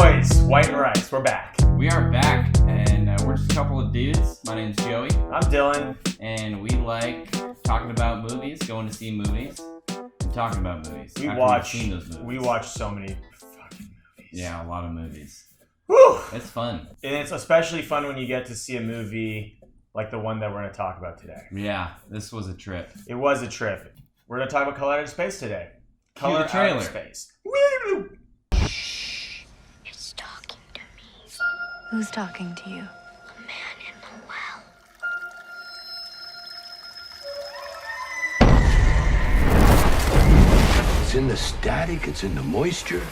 boys, White and Rice, we're back. We are back, and we're just a couple of dudes. My name's Joey. I'm Dylan. And we like talking about movies, going to see movies, and talking about movies. We watch so many fucking movies. Yeah, a lot of movies. Whew. It's fun. And it's especially fun when you get to see a movie like the one that we're going to talk about today. Yeah, this was a trip. It was a trip. We're going to talk about Color Out of Space today. Color Out of Space. Woo! It's talking to me. Who's talking to you? A man in the well. It's in the static, it's in the moisture.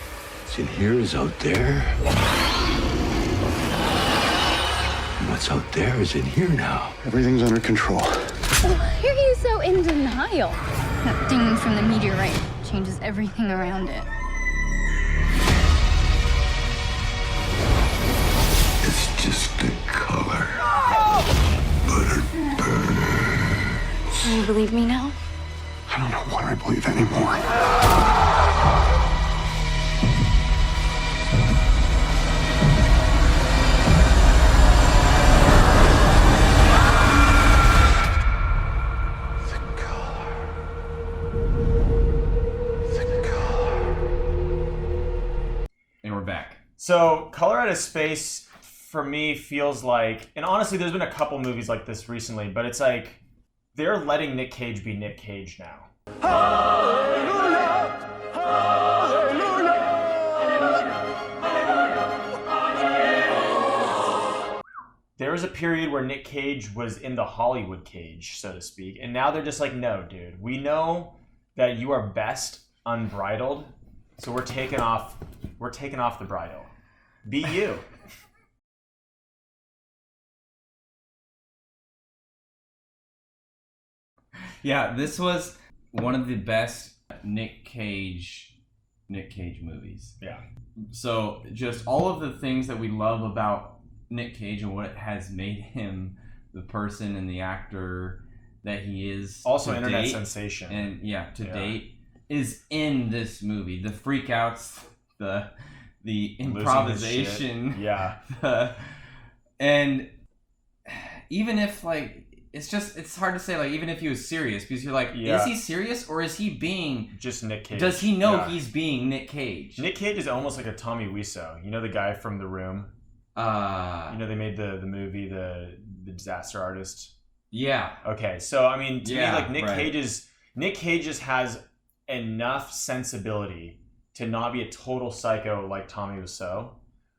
It's in here, is out there. And what's out there is in here now. Everything's under control. Why are you so in denial? That ding from the meteorite changes everything around it. It's just the color. But it burns. Do you believe me now? I don't know what I believe anymore. And we're back. So, Color Out of Space, for me, feels like... And honestly, there's been a couple movies like this recently, but it's like... They're letting Nic Cage be Nic Cage now. Hallelujah! Hallelujah! There was a period where Nic Cage was in the Hollywood cage, so to speak, and now they're just like, no, dude, we know that you are best unbridled, so we're taking off the bridle. Be you. Yeah, this was one of the best Nic Cage movies. Yeah. So just all of the things that we love about Nic Cage and what has made him the person and the actor that he is. Also, to internet date, sensation. And date is in this movie. The freakouts, the improvisation. Yeah. And even if it's hard to say, like, even if he was serious, because you're like, is he serious or is he being just Nic Cage? Does he know he's being Nic Cage? Nic Cage is almost like a Tommy Wiseau. You know the guy from The Room? They made the movie, the Disaster Artist. Yeah. Okay, so I mean, to me, like Nic Cage just has enough sensibility to not be a total psycho like Tommy Wiseau,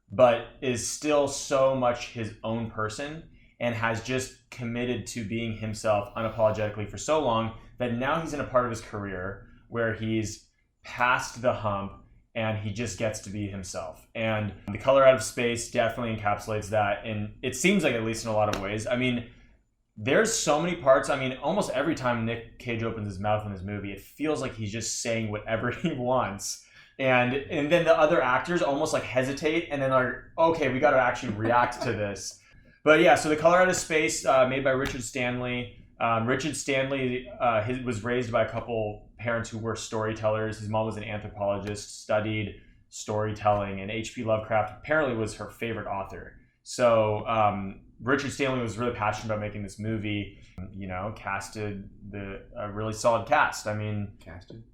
but is still so much his own person and has just committed to being himself unapologetically for so long that now he's in a part of his career where he's past the hump and he just gets to be himself. And The Color Out of Space definitely encapsulates that, and it seems like, at least in a lot of ways. I mean, there's so many parts. I mean, almost every time Nic Cage opens his mouth in this movie, it feels like he's just saying whatever he wants. And then the other actors almost like hesitate and then are, okay, we got to actually react to this. But yeah, so The Color Out of Space, made by Richard Stanley. Richard Stanley was raised by a couple parents who were storytellers. His mom was an anthropologist, studied storytelling, and H.P. Lovecraft apparently was her favorite author. So Richard Stanley was really passionate about making this movie. Casted a really solid cast. I mean,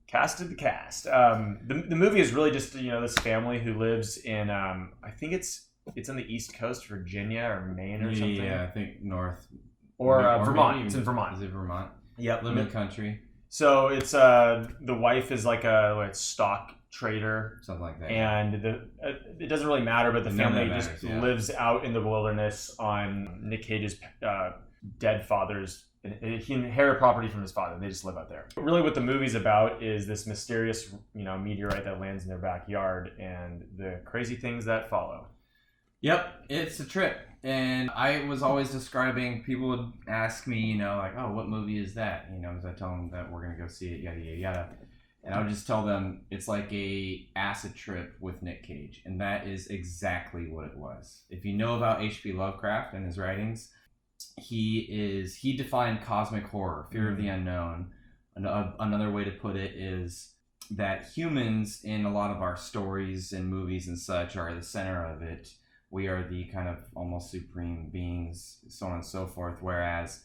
casted the cast. The movie is really just this family who lives in I think it's in the East Coast, Virginia or Maine or something. Yeah, I think North. Or Vermont. Maybe, it's in Vermont. Is it Vermont? Yep. Living country. So it's the wife is like a stock trader. Something like that. And it doesn't really matter, but the family just lives out in the wilderness on Nic Cage's dead father's. He inherited property from his father. They just live out there. But really what the movie's about is this mysterious meteorite that lands in their backyard and the crazy things that follow. Yep, it's a trip. And I was always describing, people would ask me, like, oh, what movie is that? As I tell them that we're going to go see it, yada, yada, yada. And I would just tell them it's like a acid trip with Nic Cage. And that is exactly what it was. If you know about H.P. Lovecraft and his writings, he defined cosmic horror, fear of the unknown. Another way to put it is that humans in a lot of our stories and movies and such are the center of it. We are the kind of almost supreme beings, so on and so forth. Whereas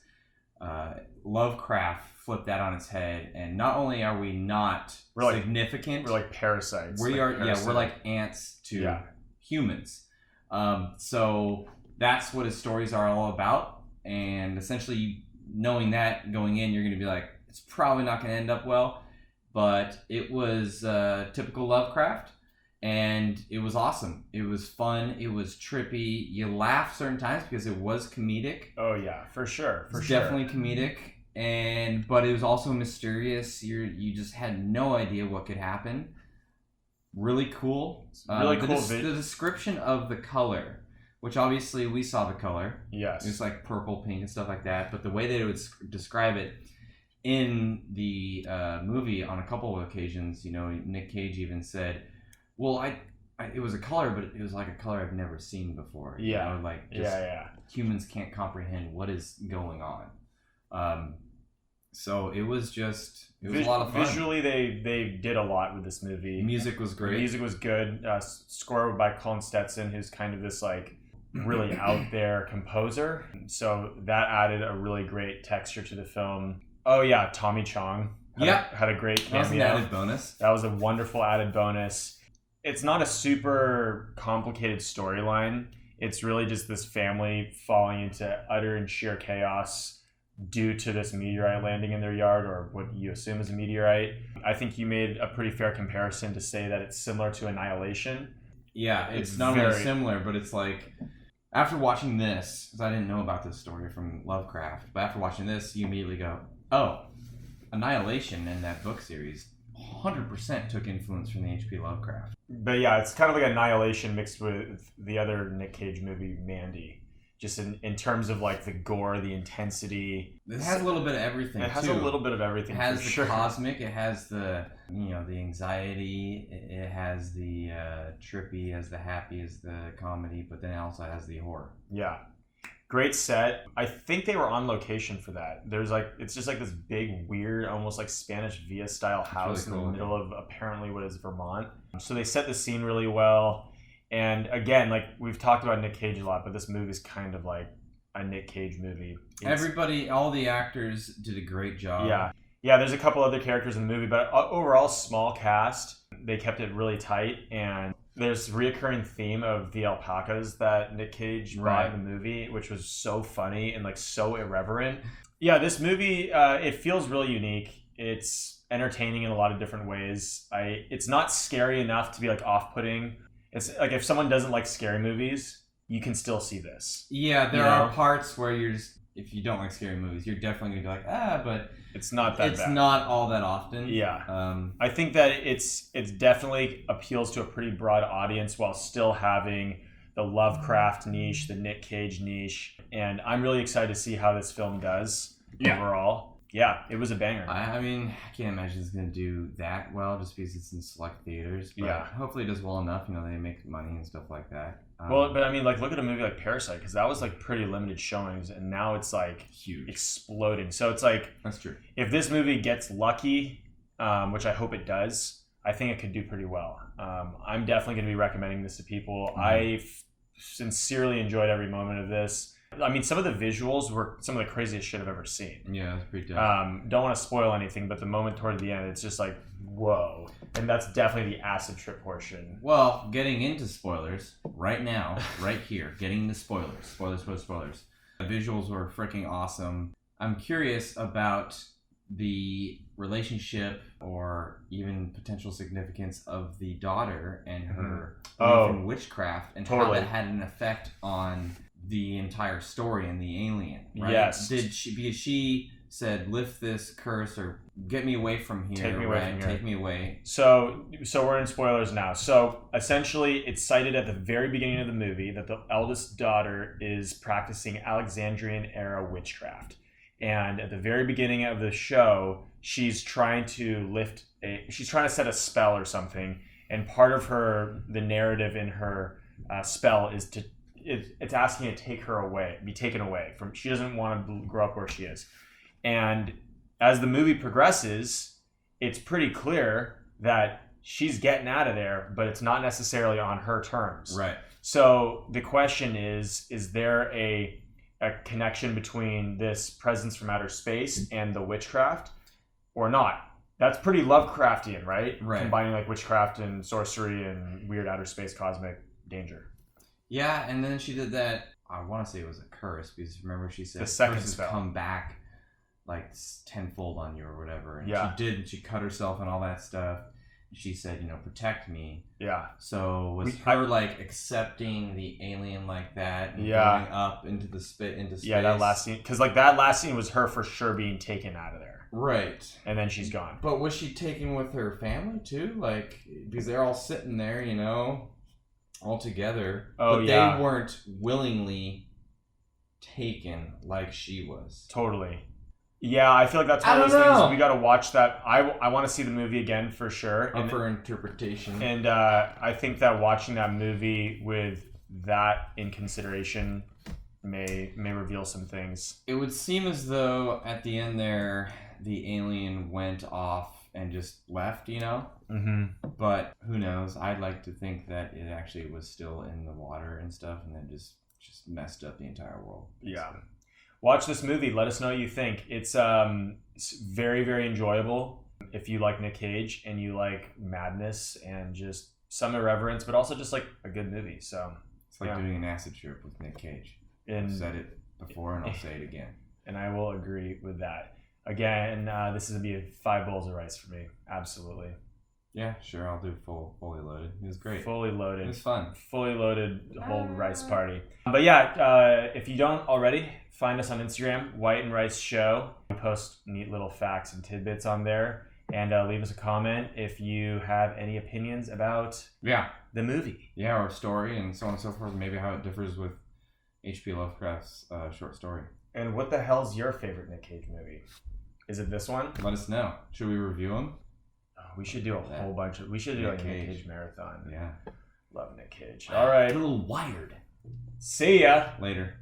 Lovecraft flipped that on its head, and not only are we not significant, we're like parasites. We're like ants to humans. So that's what his stories are all about. And essentially, knowing that going in, you're going to be like, it's probably not going to end up well. But it was typical Lovecraft, and it was awesome. It was fun. It was trippy. You laugh certain times because it was comedic. Oh yeah, for sure. Definitely comedic, but it was also mysterious. You just had no idea what could happen. Really cool. Really cool. The description of the color, which obviously we saw the color. Yes. It's like purple, pink, and stuff like that. But the way that it would describe it in the movie on a couple of occasions, Nic Cage even said, well, it was a color, but it was like a color I've never seen before. Yeah. Humans can't comprehend what is going on. So it was a lot of fun. Visually, they did a lot with this movie. Music was great. The music was good. Score by Colin Stetson, who's kind of this like really out there composer. So that added a really great texture to the film. Oh yeah, Tommy Chong had a great cameo. That was an added bonus. That was a wonderful added bonus. It's not a super complicated storyline. It's really just this family falling into utter and sheer chaos due to this meteorite landing in their yard, or what you assume is a meteorite. I think you made a pretty fair comparison to say that it's similar to Annihilation. Yeah, it's not only similar, but it's like, after watching this, because I didn't know about this story from Lovecraft, but after watching this, you immediately go, oh, Annihilation and that book series 100% took influence from the H.P. Lovecraft. But yeah, it's kind of like Annihilation mixed with the other Nic Cage movie, Mandy. Just in terms of like the gore, the intensity. It has a little bit of everything. It has a little bit of everything. It has the cosmic. It has the the anxiety. It has the trippy, as the happy, as the comedy. But then it also has the horror. Yeah, great set. I think they were on location for that. It's just like this big, weird, almost like Spanish Villa style house really cool, in the middle of apparently what is Vermont. So they set the scene really well. And again, like we've talked about Nic Cage a lot, but this movie is kind of like a Nic Cage movie. All the actors did a great job. Yeah. There's a couple other characters in the movie, but overall, small cast. They kept it really tight, and there's a reoccurring theme of the alpacas that Nic Cage brought in the movie, which was so funny and like so irreverent. Yeah, this movie it feels really unique. It's entertaining in a lot of different ways. It's not scary enough to be like off-putting. It's like if someone doesn't like scary movies, you can still see this. Yeah, there are parts where if you don't like scary movies, you're definitely gonna be like, but it's not that bad. It's not all that often. Yeah. I think that it's definitely appeals to a pretty broad audience while still having the Lovecraft niche, the Nic Cage niche, and I'm really excited to see how this film does overall. Yeah, it was a banger. I mean, I can't imagine it's going to do that well just because it's in select theaters. But hopefully it does well enough. They make money and stuff like that. But I mean, like, look at a movie like Parasite, because that was like pretty limited showings, and now it's like huge, exploding. So it's like, that's true. If this movie gets lucky, which I hope it does, I think it could do pretty well. I'm definitely going to be recommending this to people. Mm-hmm. I sincerely enjoyed every moment of this. I mean, some of the visuals were some of the craziest shit I've ever seen. Yeah, it's pretty dope. Don't want to spoil anything, but the moment toward the end, it's just like, whoa. And that's definitely the acid trip portion. Well, getting into spoilers right now, right here, getting into spoilers. Spoilers. The visuals were freaking awesome. I'm curious about the relationship or even potential significance of the daughter and her belief in witchcraft and how that had an effect on the entire story and the alien, right? Yes. Because she said, lift this curse or get me away from here. Take me away from here. Take me away. So we're in spoilers now. So essentially it's cited at the very beginning of the movie that the eldest daughter is practicing Alexandrian era witchcraft. And at the very beginning of the show, she's trying to set a spell or something. And part of the narrative in her spell is it's asking to be taken away from. She doesn't want to grow up where she is. And as the movie progresses, it's pretty clear that she's getting out of there, but it's not necessarily on her terms. Right. So the question is there a connection between this presence from outer space and the witchcraft or not? That's pretty Lovecraftian, right? Right. Combining like witchcraft and sorcery and weird outer space cosmic danger. Yeah, and then she did that, I want to say it was a curse, because remember she said The second curses spell. come back like tenfold on you or whatever. And Yeah. she did, and she cut herself and all that stuff. She said, protect me. Yeah. So was her like accepting the alien like that and Yeah. going up into space? Yeah, that last scene. Because like that last scene was her for sure being taken out of there. Right. And then she's gone. But was she taken with her family too? Like, because they're all sitting there, all together. Oh, but yeah. they weren't willingly taken like she was. Totally. Yeah, I feel like that's one of those things we got to watch that. I want to see the movie again for sure. Up for interpretation. And I think that watching that movie with that in consideration may reveal some things. It would seem as though at the end there, the alien went off and just left, Mm-hmm. But who knows? I'd like to think that it actually was still in the water and stuff, and then just messed up the entire world. Yeah. Watch this movie. Let us know what you think. It's very, very enjoyable if you like Nic Cage and you like madness and just some irreverence, but also just like a good movie. So it's like doing an acid trip with Nic Cage. And I've said it before, and I'll say it again. And I will agree with that. Again, this is gonna be 5 bowls of rice for me. Absolutely. Yeah, sure. I'll do fully loaded. It was great. Fully loaded. It was fun. Fully loaded whole rice party. But yeah, if you don't already, find us on Instagram, White and Rice Show. We post neat little facts and tidbits on there. And leave us a comment if you have any opinions about the movie. Yeah, or story and so on and so forth. Maybe how it differs with H.P. Lovecraft's short story. And what the hell's your favorite Nic Cage movie? Is it this one? Let us know. Should we review them? We should do a whole bunch of... We should do Nic a Nic Cage Cage marathon. Yeah. Love Nic Cage. All right. A little wired. See ya. Later.